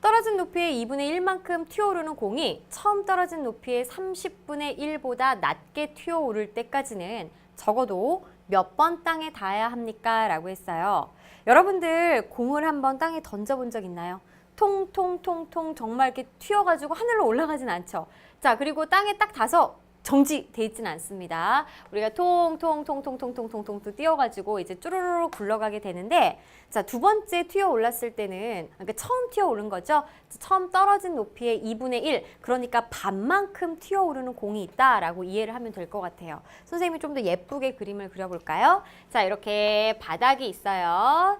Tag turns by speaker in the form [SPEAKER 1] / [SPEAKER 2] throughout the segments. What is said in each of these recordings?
[SPEAKER 1] 떨어진 높이의 2분의 1만큼 튀어오르는 공이 처음 떨어진 높이의 30분의 1보다 낮게 튀어오를 때까지는 적어도 몇 번 땅에 닿아야 합니까? 라고 했어요. 여러분들 공을 한번 땅에 던져본 적 있나요? 통통통통 정말 이렇게 튀어가지고 하늘로 올라가진 않죠. 자, 그리고 땅에 딱 닿아서 정지돼 있지는 않습니다. 우리가 통통통통통통통통 뛰어가지고 이제 쭈루루루 굴러가게 되는데, 자, 두 번째 튀어 올랐을 때는, 그러니까 처음 튀어 오른 거죠. 처음 떨어진 높이의 2분의 1, 그러니까 반만큼 튀어 오르는 공이 있다라고 이해를 하면 될 것 같아요. 선생님이 좀 더 예쁘게 그림을 그려볼까요? 자, 이렇게 바닥이 있어요.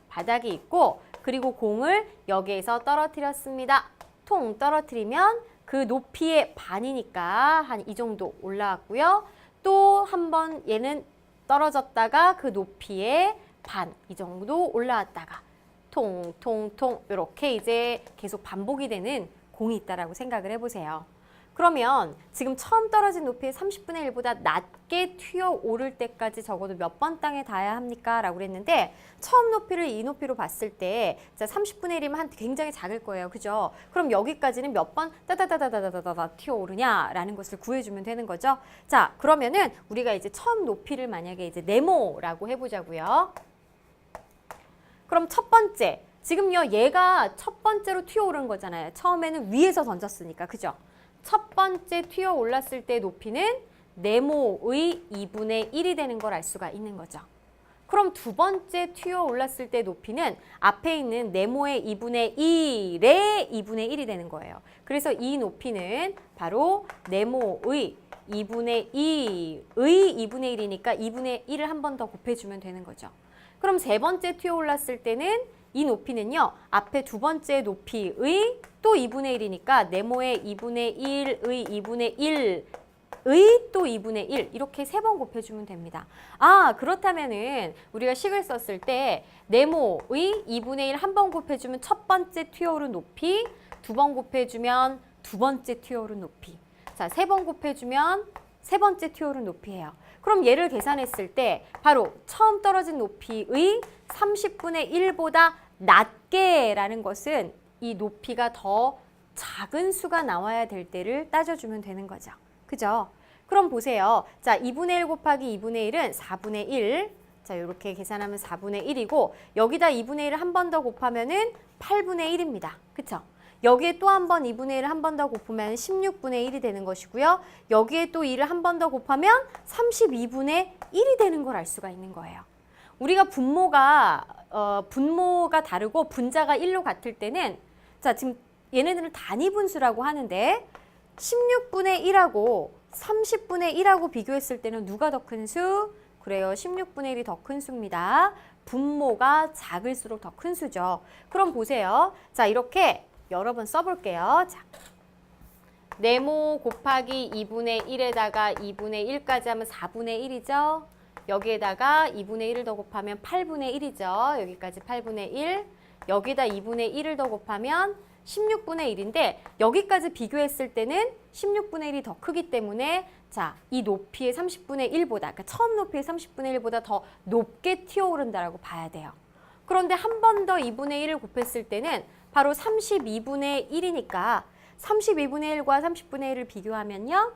[SPEAKER 1] 바닥이 있고, 그리고 공을 여기에서 떨어뜨렸습니다. 통 떨어뜨리면 그 높이의 반이니까 한 이 정도 올라왔고요. 또 한 번 얘는 떨어졌다가 그 높이의 반 이 정도 올라왔다가 통통통 이렇게 이제 계속 반복이 되는 공이 있다라고 생각을 해보세요. 그러면 지금 처음 떨어진 높이의 30분의 1보다 낮게 튀어오를 때까지 적어도 몇 번 땅에 닿아야 합니까? 라고 그랬는데 처음 높이를 이 높이로 봤을 때 30분의 1이면 굉장히 작을 거예요. 그죠? 그럼 여기까지는 몇 번 따다다다다다다다 튀어오르냐라는 것을 구해주면 되는 거죠. 자, 그러면은 우리가 이제 처음 높이를 만약에 이제 네모라고 해보자고요. 그럼 첫 번째, 지금요 얘가 첫 번째로 튀어오른 거잖아요. 처음에는 위에서 던졌으니까. 그죠? 첫 번째 튀어 올랐을 때 높이는 네모의 2분의 1이 되는 걸 알 수가 있는 거죠. 그럼 두 번째 튀어 올랐을 때 높이는 앞에 있는 네모의 2분의 1의 2분의 1이 되는 거예요. 그래서 이 높이는 바로 네모의 2분의 2의 2분의 1이니까 2분의 1을 한 번 더 곱해주면 되는 거죠. 그럼 세 번째 튀어 올랐을 때는 이 높이는요, 앞에 두 번째 높이의 또 2분의 1이니까 네모의 2분의 1의 2분의 1의 또 2분의 1 이렇게 세 번 곱해주면 됩니다. 아, 그렇다면은 우리가 식을 썼을 때 네모의 2분의 1 한 번 곱해주면 첫 번째 튀어오른 높이, 두 번 곱해주면 두 번째 튀어오른 높이. 자, 세 번 곱해주면 세 번째 튀어오른 높이예요. 그럼 얘를 계산했을 때 바로 처음 떨어진 높이의 30분의 1보다 낮게 라는 것은 이 높이가 더 작은 수가 나와야 될 때를 따져주면 되는 거죠. 그죠? 그럼 보세요. 자, 2분의 1 곱하기 2분의 1은 4분의 1. 자, 이렇게 계산하면 4분의 1이고 여기다 2분의 1을 한 번 더 곱하면은 8분의 1입니다. 그쵸? 여기에 또 한 번 2분의 1을 한 번 더 곱하면 16분의 1이 되는 것이고요. 여기에 또 2를 한 번 더 곱하면 32분의 1이 되는 걸 알 수가 있는 거예요. 우리가 분모가 다르고 분자가 1로 같을 때는 자, 지금 얘네들은 단위 분수라고 하는데 16분의 1하고 30분의 1하고 비교했을 때는 누가 더 큰 수? 그래요. 16분의 1이 더 큰 수입니다. 분모가 작을수록 더 큰 수죠. 그럼 보세요. 자, 이렇게 여러 번 써볼게요. 자, 네모 곱하기 2분의 1에다가 2분의 1까지 하면 4분의 1이죠. 여기에다가 2분의 1을 더 곱하면 8분의 1이죠. 여기까지 8분의 1. 여기다 2분의 1을 더 곱하면 16분의 1인데 여기까지 비교했을 때는 16분의 1이 더 크기 때문에 자, 이 높이의 30분의 1보다, 그러니까 처음 높이의 30분의 1보다 더 높게 튀어오른다라고 봐야 돼요. 그런데 한 번 더 2분의 1을 곱했을 때는 바로 32분의 1이니까 32분의 1과 30분의 1을 비교하면요.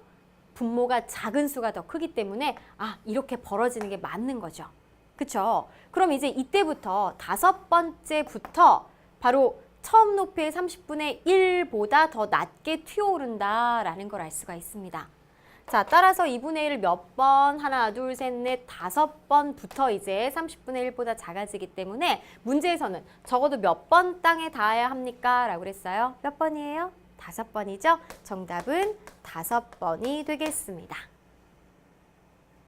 [SPEAKER 1] 분모가 작은 수가 더 크기 때문에 아, 이렇게 벌어지는 게 맞는 거죠. 그쵸? 그럼 이제 이때부터 다섯 번째부터 바로 처음 높이의 30분의 1보다 더 낮게 튀어오른다라는 걸 알 수가 있습니다. 자, 따라서 2분의 1을 몇 번? 하나, 둘, 셋, 넷, 5번부터 이제 30분의 1보다 작아지기 때문에 문제에서는 적어도 몇 번 땅에 닿아야 합니까? 라고 그랬어요. 몇 번이에요? 5번이죠? 정답은 5번이 되겠습니다.